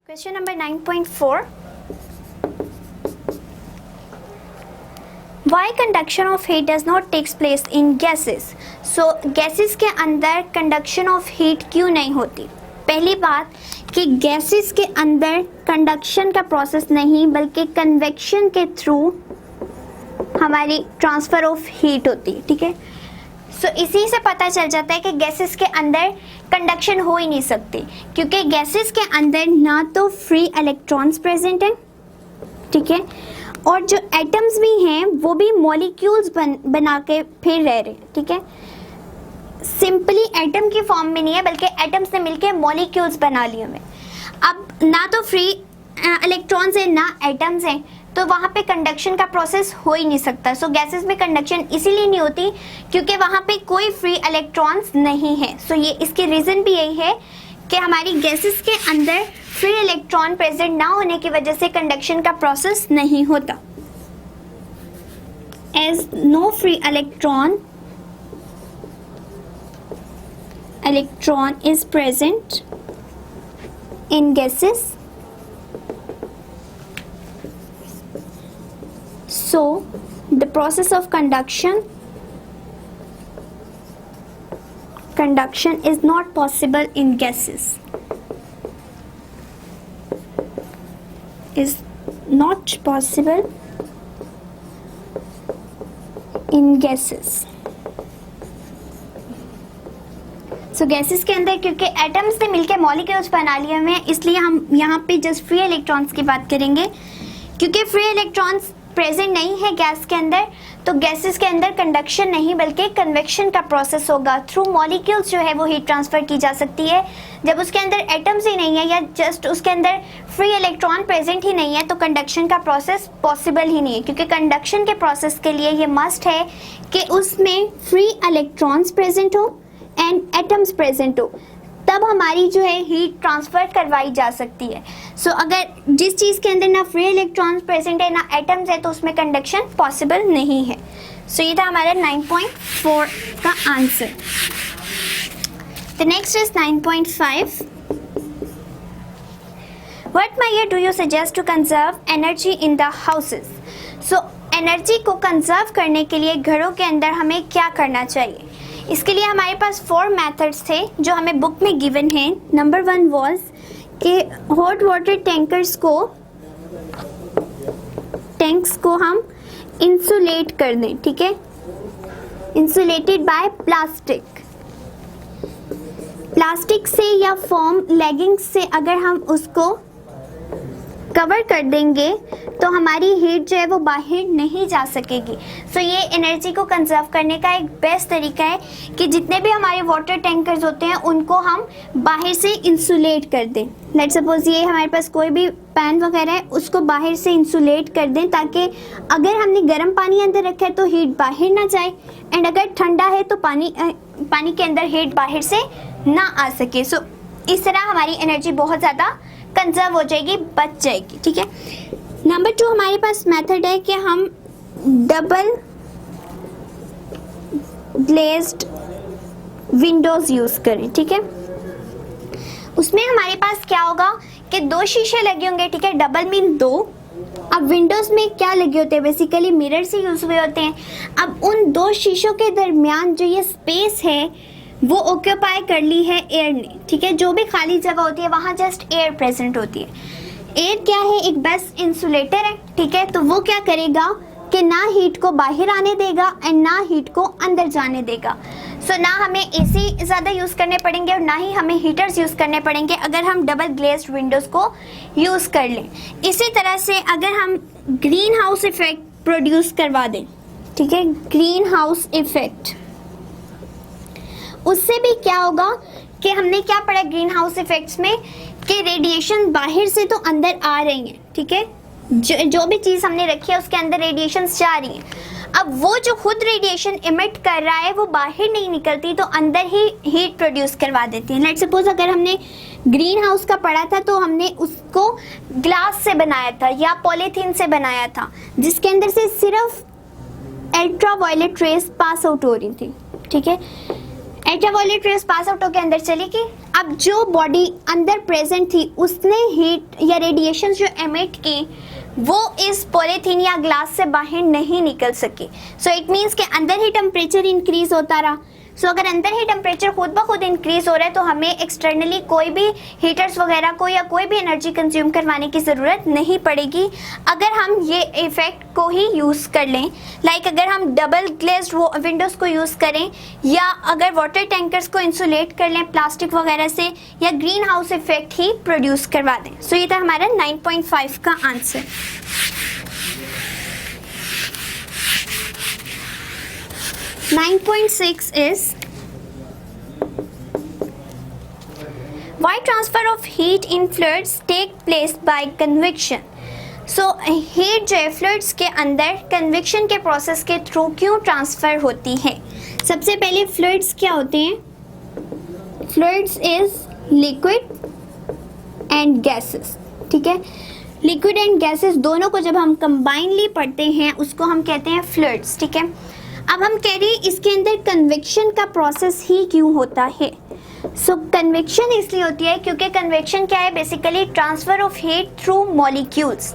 Question number 9.4. Why conduction of heat does not takes place in gases? So gases के अंदर conduction of heat क्यों नहीं होती? पहली बात कि gases के अंदर conduction का process नहीं बल्कि convection के through हमारी transfer of heat होती है, ठीक है. सो इसी से पता चल जाता है कि गैसेस के अंदर कंडक्शन हो ही नहीं सकती, क्योंकि गैसेस के अंदर ना तो फ्री इलेक्ट्रॉन्स प्रेजेंट हैं, ठीक है, और जो एटम्स भी हैं वो भी मॉलिक्यूल्स बना के फिर रह रहे हैं, ठीक है. सिंपली एटम की फॉर्म में नहीं है बल्कि एटम्स ने मिलके मॉलिक्यूल्स बना लिए हुए. अब ना तो फ्री इलेक्ट्रॉन्स हैं ना एटम्स हैं, तो वहाँ पे कंडक्शन का प्रोसेस हो ही नहीं सकता. सो गैसेस में कंडक्शन इसीलिए नहीं होती क्योंकि वहाँ पे कोई फ्री इलेक्ट्रॉन्स नहीं है. सो ये इसकी रीज़न भी यही है कि हमारी गैसेस के अंदर फ्री इलेक्ट्रॉन प्रेजेंट ना होने की वजह से कंडक्शन का प्रोसेस नहीं होता. As no free electron is present in gases, so the process of conduction is not possible in gases, is not possible in gases. So gases के अंदर क्योंकि एटम्स ने मिलकर मॉलिक्यूल्स बना लिए हुए हैं, इसलिए हम यहाँ पे जस्ट फ्री इलेक्ट्रॉन्स की बात करेंगे. क्योंकि फ्री इलेक्ट्रॉन्स प्रेजेंट नहीं है गैस के अंदर, तो गैसेस के अंदर कंडक्शन नहीं बल्कि कन्वेक्शन का प्रोसेस होगा. थ्रू मॉलिक्यूल्स जो है वो हीट ट्रांसफर की जा सकती है. जब उसके अंदर एटम्स ही नहीं है या जस्ट उसके अंदर फ्री इलेक्ट्रॉन प्रेजेंट ही नहीं है तो कंडक्शन का प्रोसेस पॉसिबल ही नहीं है. क्योंकि कंडक्शन के प्रोसेस के लिए ये मस्ट है कि उसमें फ्री इलेक्ट्रॉन्स प्रेजेंट हो एंड एटम्स प्रेजेंट हो, तब हमारी जो है हीट ट्रांसफर करवाई जा सकती है. सो अगर जिस चीज़ के अंदर ना फ्री इलेक्ट्रॉन्स प्रेजेंट है ना एटम्स है तो उसमें कंडक्शन पॉसिबल नहीं है. सो ये था हमारा 9.4 का answer. The next is 9.5. What measure do you suggest to conserve energy in the houses? So energy को कंजर्व करने के लिए घरों के अंदर हमें क्या करना चाहिए? इसके लिए हमारे पास 4 मेथड्स थे जो हमें बुक में गिवन हैं. नंबर 1 वाज कि हॉट वाटर टैंक्स को हम इंसुलेट कर दें, ठीक है, इंसुलेटेड बाय प्लास्टिक से या फोम लेगिंग्स से अगर हम उसको कवर कर देंगे तो हमारी हीट जो है वो बाहर नहीं जा सकेगी. सो ये एनर्जी को कंजर्व करने का एक बेस्ट तरीका है कि जितने भी हमारे वाटर टैंकर्स होते हैं उनको हम बाहर से इंसुलेट कर दें. लेट्स सपोज ये हमारे पास कोई भी पैन वगैरह है, उसको बाहर से इंसुलेट कर दें ताकि अगर हमने गर्म पानी अंदर रखा है तो हीट बाहर ना जाए, एंड अगर ठंडा है तो पानी के अंदर हीट बाहर से ना आ सके. सो इस तरह हमारी एनर्जी बहुत ज़्यादा कंजर्व हो जाएगी, बच जाएगी, ठीक है. नंबर 2 हमारे पास मेथड है कि हम डबल ग्लेज्ड विंडोज यूज़ करें, ठीक है. उसमें हमारे पास क्या होगा कि 2 शीशे लगे होंगे, ठीक है, डबल मीन 2. अब विंडोज़ में क्या लगे होते हैं, बेसिकली मिरर से यूज़ हुए होते हैं. अब उन 2 शीशों के दरमियान जो ये स्पेस है वो ऑक्यूपाई कर ली है एयर ने, ठीक है. जो भी खाली जगह होती है वहाँ जस्ट एयर प्रेजेंट होती है. एयर क्या है, एक बेस्ट इंसुलेटर है, ठीक है. तो वो क्या करेगा कि ना हीट को बाहर आने देगा एंड ना हीट को अंदर जाने देगा. सो ना हमें एसी ज़्यादा यूज़ करने पड़ेंगे और ना ही हमें हीटर्स यूज़ करने पड़ेंगे अगर हम डबल ग्लेज्ड विंडोज़ को यूज़ कर लें. इसी तरह से अगर हम ग्रीन हाउस इफेक्ट प्रोड्यूस करवा दें, ठीक है, ग्रीन हाउस इफेक्ट, उससे भी क्या होगा कि हमने क्या पढ़ा ग्रीन हाउस इफेक्ट्स में कि रेडिएशन बाहर से तो अंदर आ रही हैं, ठीक है, जो भी चीज़ हमने रखी है उसके अंदर रेडिएशंस जा रही हैं. अब वो जो खुद रेडिएशन इमिट कर रहा है वो बाहर नहीं निकलती तो अंदर ही हीट प्रोड्यूस करवा देती है. लेट्स सपोज अगर हमने ग्रीन हाउस का पढ़ा था तो हमने उसको ग्लास से बनाया था या पॉलीथीन से बनाया था जिसके अंदर से सिर्फ अल्ट्रावायलेट रेस पास आउट हो रही थी, ठीक है. अल्ट्रावायलेट रेस पास आउट होकर अंदर चली गई, अब जो बॉडी अंदर प्रेजेंट थी उसने हीट या रेडिएशन जो एमिट की वो इस पॉलीथीन या ग्लास से बाहर नहीं निकल सकी। सो इट मीन्स के अंदर ही टेम्परेचर इंक्रीज होता रहा। सो अगर अंदर ही टेम्परेचर खुद ब खुद इंक्रीज हो रहा है तो हमें एक्सटर्नली कोई भी हीटर्स वगैरह को या कोई भी एनर्जी कंज्यूम करवाने की ज़रूरत नहीं पड़ेगी अगर हम ये इफेक्ट को ही यूज़ कर लें। लाइक अगर हम डबल ग्लेज्ड विंडोज़ को यूज़ करें या अगर वाटर टैंकर्स को इंसुलेट कर लें प्लास्टिक वगैरह से या ग्रीन हाउस इफेक्ट ही प्रोड्यूस करवा दें। सो ये था हमारा 9.5 का answer. Nine point six is why transfer of heat in fluids take place by convection. So heat जो है fluids के अंदर convection के process के थ्रू क्यों ट्रांसफ़र होती है? सबसे पहले fluids क्या होते हैं? Fluids is liquid and gases, ठीक है। लिक्विड एंड गैसेस दोनों को जब हम कंबाइनली पढ़ते हैं उसको हम कहते हैं फ्लूइड्स, ठीक है। अब हम कह रहे हैं इसके अंदर कन्वेक्शन का प्रोसेस ही क्यों होता है। सो कन्वेक्शन इसलिए होती है क्योंकि कन्वेक्शन क्या है, basically transfer of heat through molecules.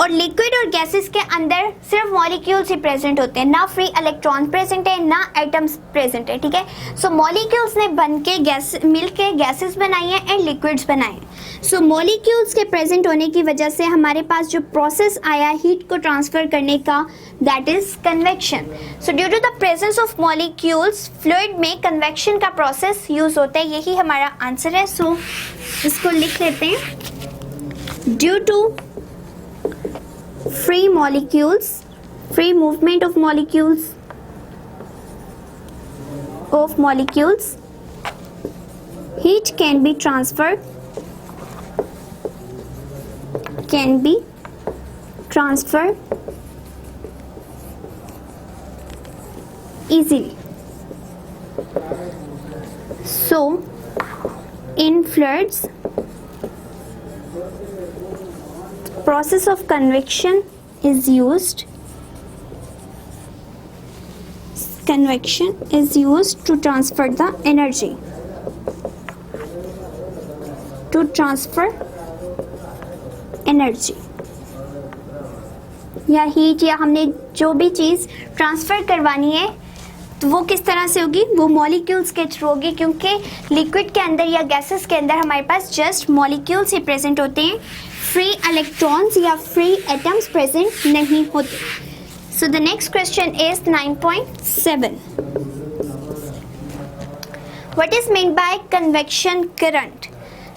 और लिक्विड और गैसेस के अंदर सिर्फ मॉलिक्यूल्स ही प्रेजेंट होते हैं, ना फ्री इलेक्ट्रॉन प्रेजेंट है ना एटम्स प्रेजेंट है, ठीक है। सो मॉलिक्यूल्स ने बन के गैस मिल के गैसेस बनाई हैं एंड लिक्विड्स बनाए हैं। सो मॉलिक्यूल्स के प्रेजेंट होने की वजह से हमारे पास जो प्रोसेस आया हीट को ट्रांसफर करने का, that is convection. So due to the presence of molecules fluid में कन्वेक्शन का प्रोसेस यूज होता है, यही हमारा आंसर है। सो इसको लिख लेते हैं, due to free molecules, free movement of molecules, heat can be transferred easily. So in fluids process of convection is used to transfer the energy, या हीट या हमने जो भी चीज़ ट्रांसफ़र करवानी है तो वो किस तरह से होगी, वो मॉलिक्यूल्स के थ्रू होगी, क्योंकि लिक्विड के अंदर या गैसेस के अंदर हमारे पास जस्ट मॉलिक्यूल्स ही प्रेजेंट होते हैं, फ्री इलेक्ट्रॉन्स या फ्री एटम्स प्रेजेंट नहीं होते। So the next question is 9.7, what is mean by convection current.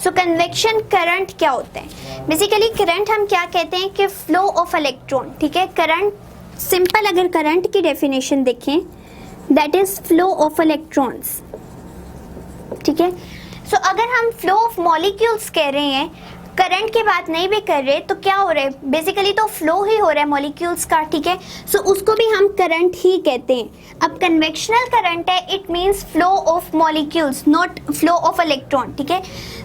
So convection current क्या होता है? बेसिकली करंट हम क्या कहते हैं कि फ्लो ऑफ इलेक्ट्रॉन, ठीक है। करंट सिंपल अगर करंट की डेफिनेशन देखें, that is flow of electrons, ठीक है। सो अगर हम फ्लो ऑफ मॉलिक्यूल्स कह रहे हैं, करंट की बात नहीं भी कर रहे, तो क्या हो रहा है, बेसिकली तो फ्लो ही हो रहा है मॉलिक्यूल्स का, ठीक है। सो उसको भी हम करंट ही कहते हैं। अब कन्वेक्शनल करंट है, it means flow of molecules, not flow of electron, ठीक है।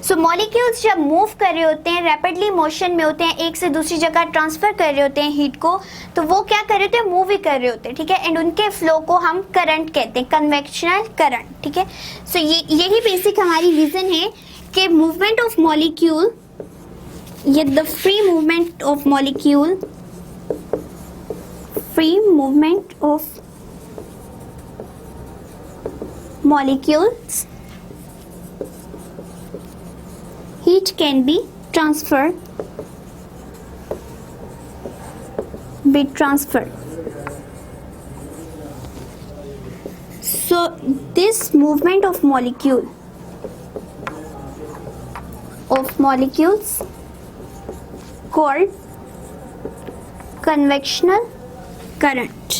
सो मॉलिक्यूल्स जब मूव कर रहे होते हैं, रैपिडली मोशन में होते हैं, एक से दूसरी जगह ट्रांसफर कर रहे होते हैं हीट को, तो वो क्या कर रहे होते हैं, मूव ही कर रहे होते हैं, ठीक है। एंड उनके फ्लो को हम करंट कहते हैं, कन्वेक्शनल करंट, ठीक है। सो यही बेसिक हमारी रीजन है कि movement of molecule, yet the free movement of molecule, molecules, heat can be transferred. So this movement of molecules called convectional current.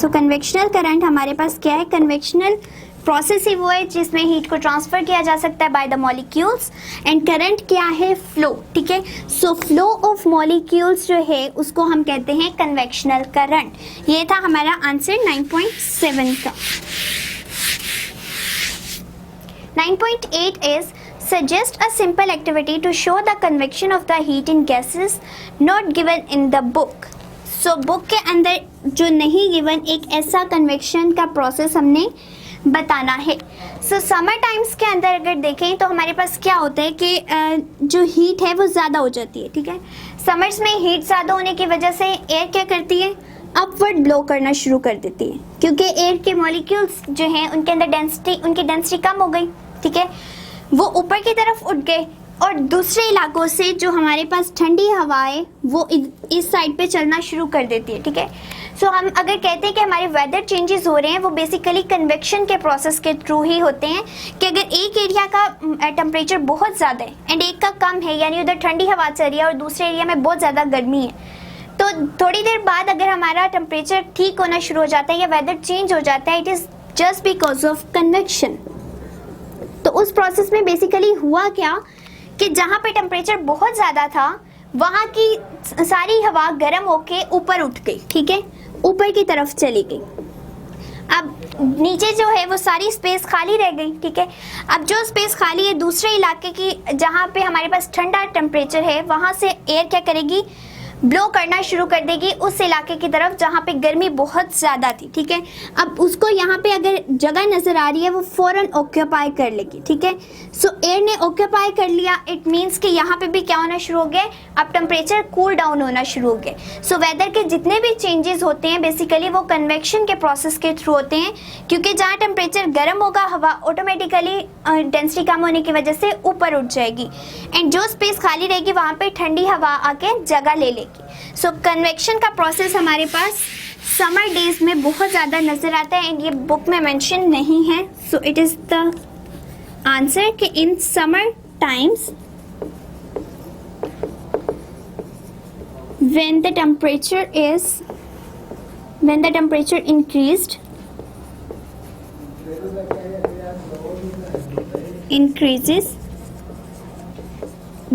So convectional current हमारे पास क्या है, कन्वेक्शनल प्रोसेस ही वो है जिसमें हीट को ट्रांसफर किया जा सकता है by the molecules, and current क्या है, फ्लो, ठीक है। सो फ्लो ऑफ मॉलिक्यूल्स जो है उसको हम कहते हैं कन्वेक्शनल करंट। ये था हमारा आंसर 9.7 का। 9.8 is suggest a simple activity to show the convection of the heat in gases not given in the book. So book के अंदर जो नहीं गिवन एक ऐसा कन्वेक्शन का प्रोसेस हमने बताना है। सो समर टाइम्स के अंदर अगर देखें तो हमारे पास क्या होता है कि जो हीट है वो ज़्यादा हो जाती है, ठीक है। समर्स में हीट ज़्यादा होने की वजह से एयर क्या करती है, अपवर्ड ब्लो करना शुरू कर देती है, क्योंकि एयर के मॉलिक्यूल्स जो हैं उनके अंदर उनकी डेंसिटी कम हो गई, ठीक है, वो ऊपर की तरफ उठ गए और दूसरे इलाकों से जो हमारे पास ठंडी हवा है वो इस साइड पे चलना शुरू कर देती है, ठीक है। सो हम अगर कहते हैं कि हमारे वेदर चेंजेस हो रहे हैं वो बेसिकली कन्वेक्शन के प्रोसेस के थ्रू ही होते हैं, कि अगर एक एरिया का टेम्परेचर बहुत ज़्यादा है एंड एक का कम है, यानी उधर ठंडी हवा चल रही है और दूसरे एरिया में बहुत ज़्यादा गर्मी है, तो थोड़ी देर बाद अगर हमारा टेम्परेचर ठीक होना शुरू हो जाता है या वेदर चेंज हो जाता है, it is just because of convection. तो उस प्रोसेस में बेसिकली हुआ क्या कि जहाँ पे टेम्परेचर बहुत ज़्यादा था वहाँ की सारी हवा गर्म होके ऊपर उठ गई, ठीक है, ऊपर की तरफ चली गई। अब नीचे जो है वो सारी स्पेस खाली रह गई, ठीक है। अब जो स्पेस खाली है दूसरे इलाके की जहाँ पे हमारे पास ठंडा टेम्परेचर है वहाँ से एयर क्या करेगी, ब्लो करना शुरू कर देगी उस इलाके की तरफ जहाँ पे गर्मी बहुत ज़्यादा थी, ठीक है। अब उसको यहाँ पे अगर जगह नज़र आ रही है वो फ़ौरन ऑक्यूपाई कर लेगी, ठीक है। सो एयर ने ऑक्यूपाई कर लिया, इट मीन्स कि यहाँ पे भी क्या होना शुरू हो गया, अब टेम्परेचर कूल डाउन होना शुरू हो गए। सो वेदर के जितने भी चेंजेस होते हैं बेसिकली वो कन्वेक्शन के प्रोसेस के थ्रू होते हैं, क्योंकि जहाँ टेम्परेचर गर्म होगा हवा ऑटोमेटिकली डेंसिटी कम होने की वजह से ऊपर उठ जाएगी एंड जो स्पेस खाली रहेगी वहाँ पर ठंडी हवा आके जगह ले लेगी। सो कन्वेक्शन का प्रोसेस हमारे पास समर डेज में बहुत ज़्यादा नज़र आता है एंड ये बुक में मेंशन नहीं है। So it is the answer कि in summer times when the temperature increases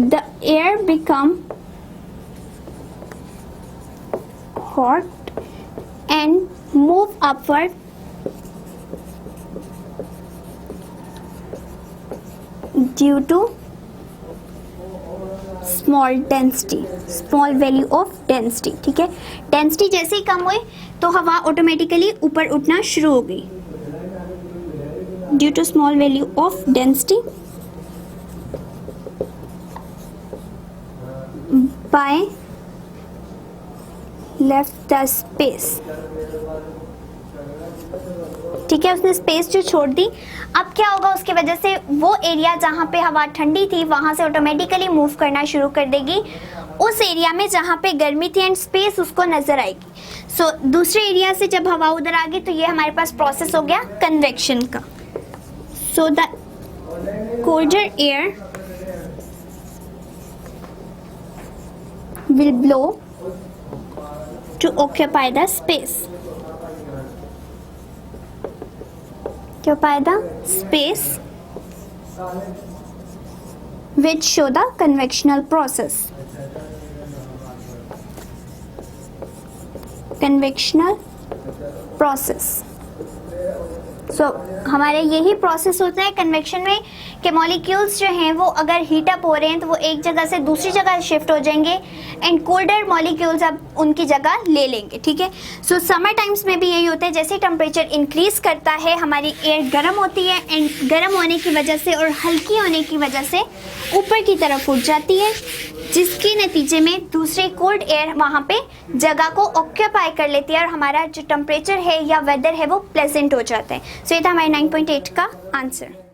the air become hot and move upward due to small value of density, ठीक है। डेंसिटी जैसे ही कम हुई तो हवा ऑटोमेटिकली ऊपर उठना शुरू हो गई due to small value of density by left the space, ठीक है, उसने स्पेस जो छोड़ दी। अब क्या होगा, उसकी वजह से वो एरिया जहाँ पे हवा ठंडी थी वहाँ से ऑटोमेटिकली मूव करना शुरू कर देगी उस एरिया में जहाँ पे गर्मी थी एंड स्पेस उसको नज़र आएगी। सो दूसरे एरिया से जब हवा उधर आ गई तो ये हमारे पास प्रोसेस हो गया कन्वेक्शन का। So the colder air will blow to occupy the space, which show the convectional process. सो हमारे यही प्रोसेस होता है कन्वेक्शन में कि मॉलिक्यूल्स जो हैं वो अगर हीट अप हो रहे हैं तो वो एक जगह से दूसरी जगह शिफ्ट हो जाएंगे एंड कोल्डर मॉलिक्यूल्स अब उनकी जगह ले लेंगे, ठीक है। सो समर टाइम्स में भी यही होता है, जैसे टेम्परेचर इंक्रीज करता है हमारी एयर गर्म होती है एंड गर्म होने की वजह से और हल्की होने की वजह से ऊपर की तरफ उठ जाती है, जिसके नतीजे में दूसरे कोल्ड एयर वहाँ पे जगह को ऑक्यूपाई कर लेती है और हमारा जो टेम्परेचर है या वेदर है वो प्लेजेंट हो जाता है। सो ये था हमारे 9.8 का आंसर।